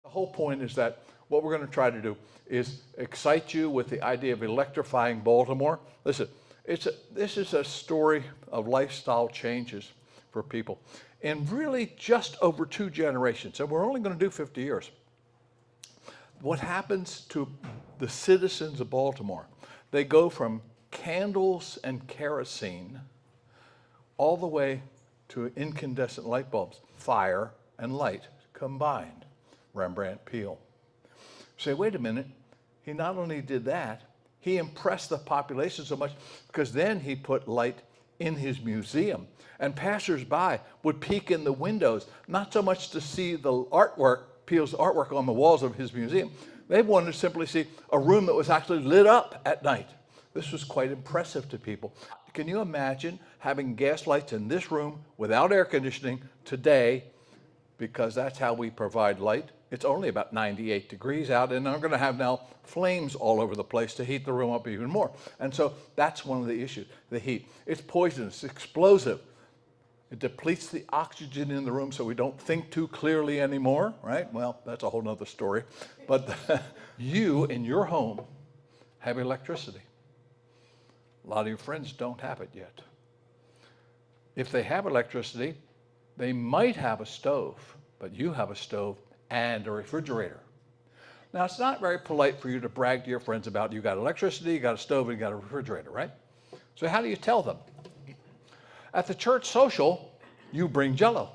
The whole point is that what we're going to try to do is excite you with the idea of electrifying Baltimore. Listen, this is a story of lifestyle changes for people in really just over 2 generations, and we're only going to do 50 years. What happens to the citizens of Baltimore? They go from candles and kerosene all the way to incandescent light bulbs, fire and light combined. Rembrandt Peale. Say, wait a minute, he not only did that, he impressed the population so much because then he put light in his museum. And passers-by would peek in the windows, not so much to see the artwork, Peale's artwork on the walls of his museum. They wanted to simply see a room that was actually lit up at night. This was quite impressive to people. Can you imagine having gas lights in this room without air conditioning today, because that's how we provide light? It's only about 98 degrees out, and I'm going to have now flames all over the place to heat the room up even more. And so that's one of the issues, the heat. It's poisonous, it's explosive. It depletes the oxygen in the room so we don't think too clearly anymore, right? Well, that's a whole nother story. But you, in your home, have electricity. A lot of your friends don't have it yet. If they have electricity, they might have a stove, but you have a stove and a refrigerator. Now, it's not very polite for you to brag to your friends about you got electricity, you got a stove, and you got a refrigerator, right? So how do you tell them? At the church social, you bring Jell-O.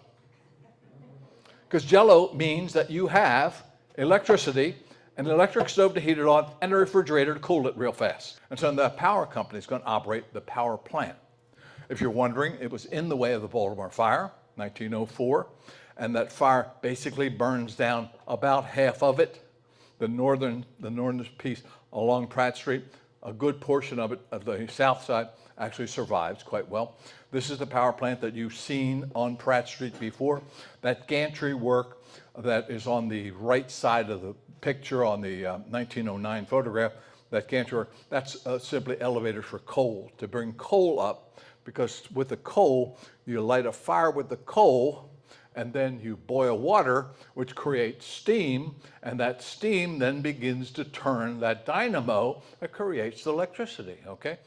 Because Jell-O means that you have electricity, an electric stove to heat it on, and a refrigerator to cool it real fast. And so the power company is going to operate the power plant. If you're wondering, it was in the way of the Baltimore fire, 1904. And that fire basically burns down about half of it, the northern piece along Pratt Street. A good portion of it, of the south side, actually survives quite well. This is the power plant that you've seen on Pratt Street before. That gantry work that is on the right side of the picture on the 1909 photograph, that gantry work, that's simply elevators for coal, to bring coal up, because with the coal, you light a fire with the coal, and then you boil water, which creates steam, and that steam then begins to turn that dynamo that creates the electricity, okay?